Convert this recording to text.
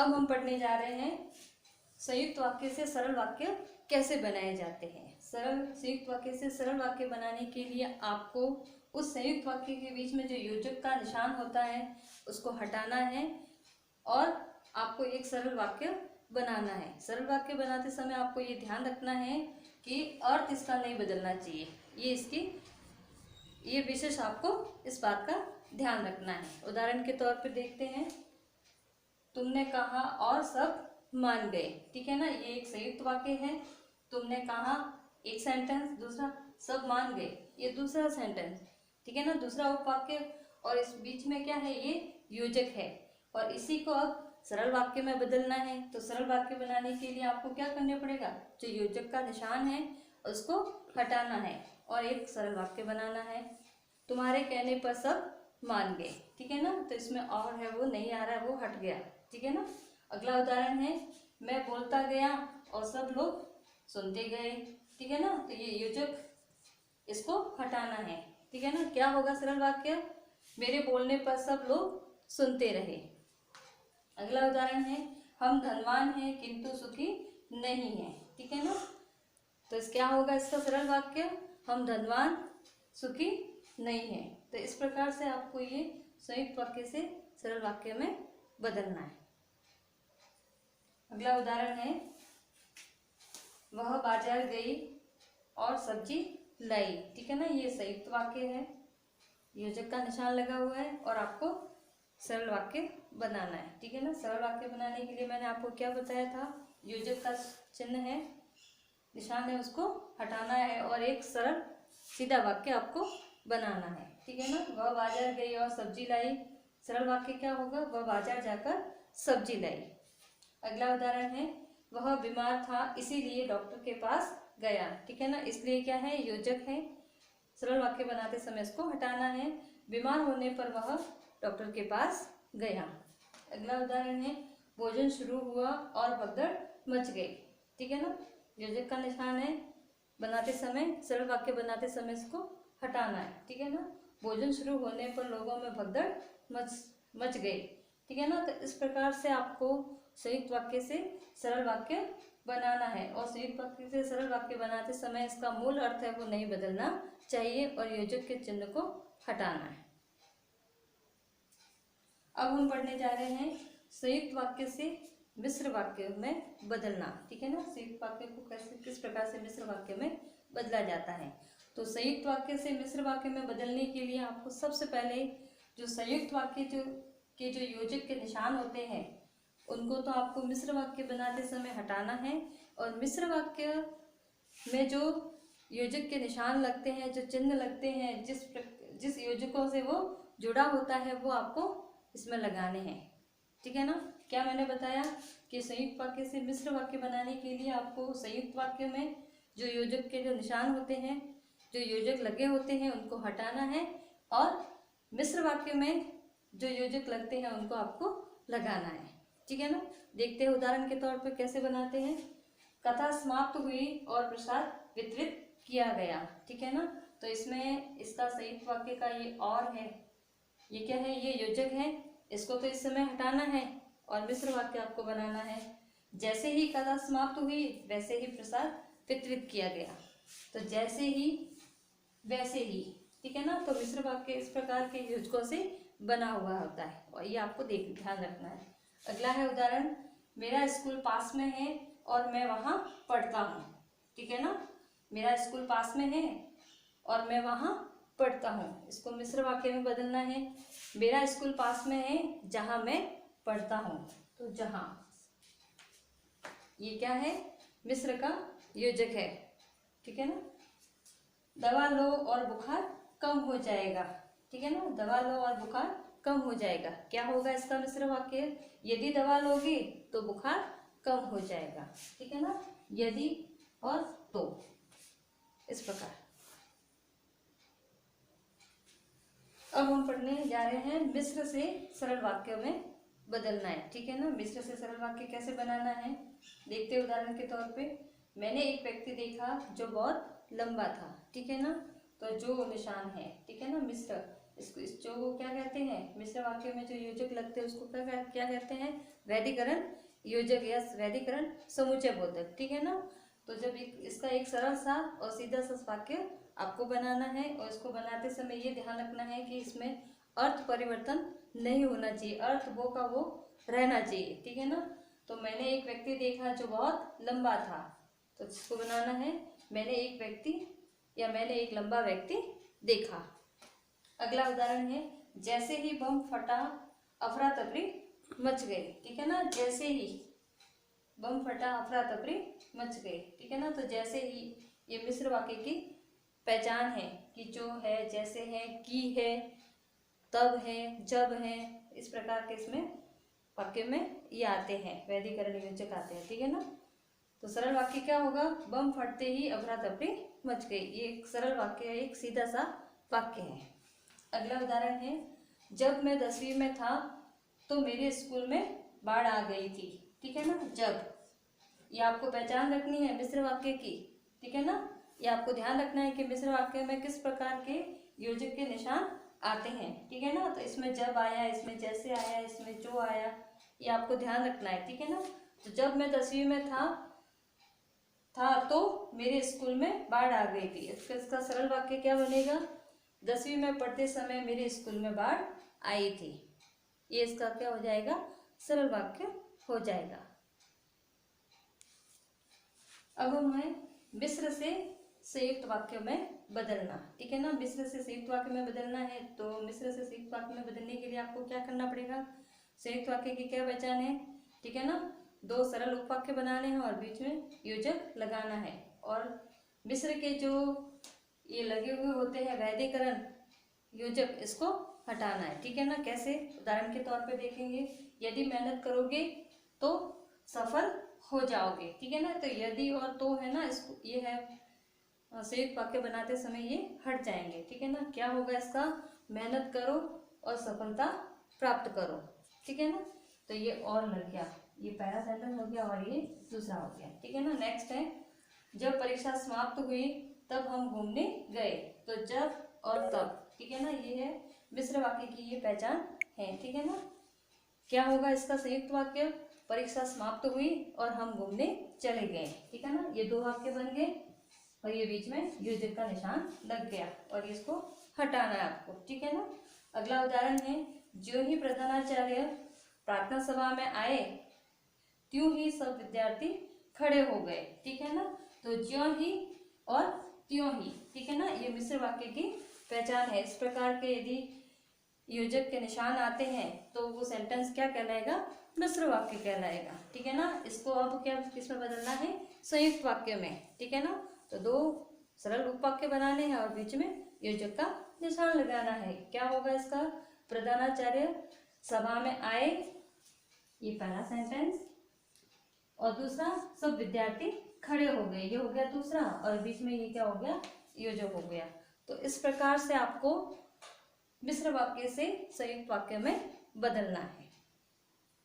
अब हम पढ़ने जा रहे हैं संयुक्त वाक्य से सरल वाक्य कैसे बनाए जाते हैं। संयुक्त वाक्य से सरल वाक्य बनाने के लिए आपको उस संयुक्त वाक्य के बीच में जो योजक का निशान होता है उसको हटाना है और आपको एक सरल वाक्य बनाना है। सरल वाक्य बनाते समय आपको ये ध्यान रखना है कि अर्थ इसका नहीं बदलना चाहिए। ये विशेष आपको इस बात का ध्यान रखना है। उदाहरण के तौर पे देखते हैं, तुमने कहा और सब मान गए। ठीक है ना, ये एक संयुक्त वाक्य है। तुमने कहा एक सेंटेंस, दूसरा सब मान गए ये दूसरा सेंटेंस। ठीक है ना, दूसरा उपवाक्य, और इस बीच में क्या है, ये योजक है। और इसी को अब सरल वाक्य में बदलना है। तो सरल वाक्य बनाने के लिए आपको क्या करना पड़ेगा, जो योजक का निशान है उसको हटाना है और एक सरल वाक्य बनाना है। तुम्हारे कहने पर सब मान गए। ठीक है ना, तो इसमें और है वो नहीं आ रहा है, वो हट गया। ठीक है ना। अगला उदाहरण है, मैं बोलता गया और सब लोग सुनते गए। ठीक है ना, तो ये योजक, इसको हटाना है। ठीक है ना, क्या होगा सरल वाक्य, मेरे बोलने पर सब लोग सुनते रहे। अगला उदाहरण है, हम धनवान हैं किंतु सुखी नहीं हैं। ठीक है ना, तो इस क्या होगा इसका सरल वाक्य, हम धनवान सुखी नहीं हैं। तो इस प्रकार से आपको ये संयुक्त वाक्य से सरल वाक्य में बदलना है। अगला उदाहरण है, वह बाजार गई और सब्जी लाई। ठीक है ना, ये संयुक्त वाक्य है, योजक का निशान लगा हुआ है और आपको सरल वाक्य बनाना है। ठीक है ना, सरल वाक्य बनाने के लिए मैंने आपको क्या बताया था, योजक का चिन्ह है, निशान है, उसको हटाना है और एक सरल सीधा वाक्य आपको बनाना है। ठीक है ना, वह बाजार गई और सब्जी लाई, सरल वाक्य क्या होगा, वह बाजार जाकर सब्जी लाई। अगला उदाहरण है, वह बीमार था इसीलिए डॉक्टर के पास गया। ठीक है ना, इसलिए क्या है, योजक है, सरल वाक्य बनाते समय इसको हटाना है। बीमार होने पर वह डॉक्टर के पास गया। अगला उदाहरण है, भोजन शुरू हुआ और भगदड़ मच गई। ठीक है ना, योजक का निशान है, बनाते समय सरल वाक्य बनाते समय इसको हटाना है। ठीक है ना, भोजन शुरू होने पर लोगों में भगदड़ मच गई। ठीक है ना, तो इस प्रकार से आपको संयुक्त वाक्य से सरल वाक्य बनाना है और संयुक्त वाक्य से सरल वाक्य बनाते समय इसका मूल अर्थ है वो नहीं बदलना चाहिए और योजक के चिन्ह को हटाना है। अब हम पढ़ने जा रहे हैं संयुक्त वाक्य से मिश्र वाक्य में बदलना। ठीक है ना, संयुक्त वाक्य को कैसे किस प्रकार से मिश्र वाक्य में बदला जाता है। तो संयुक्त वाक्य से मिश्र वाक्य में बदलने के लिए आपको सबसे पहले जो संयुक्त वाक्य के जो योजक के निशान होते हैं उनको तो आपको मिश्र वाक्य बनाते समय हटाना है और मिश्र वाक्य में जो योजक के निशान लगते हैं, जो चिन्ह लगते हैं, जिस योजकों से वो जुड़ा होता है वो आपको इसमें लगाने हैं। ठीक है ना, क्या मैंने बताया कि संयुक्त वाक्य से मिश्र वाक्य बनाने के लिए आपको संयुक्त वाक्य में जो योजक के जो निशान होते हैं, जो योजक लगे होते हैं उनको हटाना है और मिश्र वाक्य में जो योजक लगते हैं उनको आपको लगाना है। ठीक है ना, देखते हैं उदाहरण के तौर पर कैसे बनाते हैं। कथा समाप्त हुई और प्रसाद वितरित किया गया। ठीक है ना, तो इसमें इसका संयुक्त वाक्य का ये और है, ये क्या है, ये योजक है, इसको तो इस समय हटाना है और मिश्र वाक्य आपको बनाना है। जैसे ही कथा समाप्त हुई वैसे ही प्रसाद वितरित किया गया, तो जैसे ही वैसे ही। ठीक है ना, तो मिश्र वाक्य इस प्रकार के योजकों से बना हुआ होता है और ये आपको ध्यान रखना है। अगला है उदाहरण, मेरा स्कूल पास में है और मैं वहाँ पढ़ता हूँ। ठीक है ना, मेरा स्कूल पास में है और मैं वहाँ पढ़ता हूँ, इसको मिश्र वाक्य में बदलना है। मेरा स्कूल पास में है जहाँ मैं पढ़ता हूँ, तो जहाँ, ये क्या है, मिश्र का योजक है। ठीक है ना, दवा लो और बुखार कम हो जाएगा। ठीक है ना, दवा लो और बुखार कम हो जाएगा, क्या होगा इसका मिश्र वाक्य, यदि दवा लोगे तो बुखार कम हो जाएगा। ठीक है ना, यदि और तो, इस प्रकार। अब हम पढ़ने जा रहे हैं मिश्र से सरल वाक्यों में बदलना है। ठीक है ना, मिश्र से सरल वाक्य कैसे बनाना है देखते हैं। उदाहरण के तौर पे, मैंने एक व्यक्ति देखा जो बहुत लंबा था। ठीक है ना, तो जो निशान है, ठीक है ना, मिश्र, इसको इस जो क्या कहते हैं, मिश्र वाक्य में जो योजक लगते हैं उसको क्या कहते हैं, वैधिकरण योजक या वैधिकरण समुच्चय बोधक, ठीक है ना। तो जब इसका एक सरल सा और सीधा सा वाक्य आपको बनाना है, और इसको बनाते समय ये ध्यान रखना है कि इसमें अर्थ परिवर्तन नहीं होना चाहिए, अर्थ वो का वो रहना चाहिए, ठीक है ना। तो मैंने एक व्यक्ति देखा जो बहुत लंबा था, तो इसको बनाना है मैंने एक व्यक्ति या मैंने एक लंबा व्यक्ति देखा। अगला उदाहरण है, जैसे ही बम फटा अफरा तफरी मच गई, ठीक है ना। जैसे ही बम फटा अफरा तफरी मच गई, ठीक है ना। तो जैसे ही ये मिश्र वाक्य की पहचान है कि जो है, जैसे है, की है, तब है, जब है, इस प्रकार के इसमें वाक्य में ये आते हैं, वैधिकरण योजक आते हैं, ठीक है ना। तो सरल वाक्य क्या होगा, बम फटते ही अफरा तफरी मच गई, ये एक सरल वाक्य है, एक सीधा सा वाक्य है। अगला उदाहरण है, जब मैं 10वीं में था तो मेरे स्कूल में बाढ़ आ गई थी, ठीक है ना। जब, ये आपको पहचान रखनी है मिश्र वाक्य की, ठीक है ना। ये आपको ध्यान रखना है कि मिश्र वाक्य में किस प्रकार के योजक के निशान आते हैं, ठीक है ना। तो इसमें जब आया, इसमें जैसे आया, इसमें जो आया, ये आपको ध्यान रखना है, ठीक है ना। तो जब मैं 10वीं में था तो मेरे स्कूल में बाढ़ आ गई थी, इसका सरल वाक्य क्या बनेगा, 10वीं में पढ़ते समय मेरे स्कूल में बाढ़ आई थी। ये इसका क्या हो जाएगा, सरल वाक्य हो जाएगा। अब हमें मिश्र से संयुक्त वाक्य में बदलना, ठीक है ना। मिश्र से संयुक्त वाक्य में बदलना है, तो मिश्र से संयुक्त वाक्य में बदलने के लिए आपको क्या करना पड़ेगा, संयुक्त वाक्य की क्या पहचान है, ठीक है ना। 2 सरल उपवाक्य बनाने हैं और बीच में योजक लगाना है, और मिश्र के जो ये लगे हुए होते हैं वैधिकरण योजक, इसको हटाना है, ठीक है ना। कैसे, उदाहरण के तौर पे देखेंगे, यदि मेहनत करोगे तो सफल हो जाओगे, ठीक है ना। तो यदि और तो है ना, इसको ये है संयुक्त वाक्य बनाते समय ये हट जाएंगे, ठीक है ना। क्या होगा इसका, मेहनत करो और सफलता प्राप्त करो, ठीक है ना। तो ये और लग गया, ये पहला सेंटेंस हो गया और ये दूसरा हो गया, ठीक है ना। नेक्स्ट है, जब परीक्षा समाप्त हुई तब हम घूमने गए, तो जब और तब, ठीक है ना। ये है मिश्र वाक्य की ये पहचान है, ठीक है ना। क्या होगा इसका संयुक्त वाक्य, परीक्षा समाप्त हुई और हम घूमने चले गए, ठीक है ना। ये 2 वाक्य बन गए और ये बीच में योजक का निशान लग गया, और इसको हटाना है आपको, ठीक है ना। अगला उदाहरण है, जो ही प्रधानाचार्य प्रार्थना सभा में आए त्यों ही सब विद्यार्थी खड़े हो गए, ठीक है ना। तो ज्यों ही और त्यों ही, ठीक है ना, ये मिश्र वाक्य की पहचान है। इस प्रकार के यदि योजक के निशान आते हैं तो वो सेंटेंस क्या कहलाएगा, मिश्र वाक्य कहलाएगा, ठीक है ना। इसको अब क्या किसमें बदलना है, संयुक्त वाक्य में, ठीक है ना। तो 2 सरल उपवाक्य बनाने हैं और बीच में योजक का निशान लगाना है। क्या होगा इसका, प्रधानाचार्य सभा में आए, ये पहला सेंटेंस, और दूसरा सब विद्यार्थी खड़े हो गए, ये हो गया दूसरा, और बीच में ये क्या हो गया, योजक हो गया। तो इस प्रकार से आपको मिश्र वाक्य से संयुक्त वाक्य में बदलना है।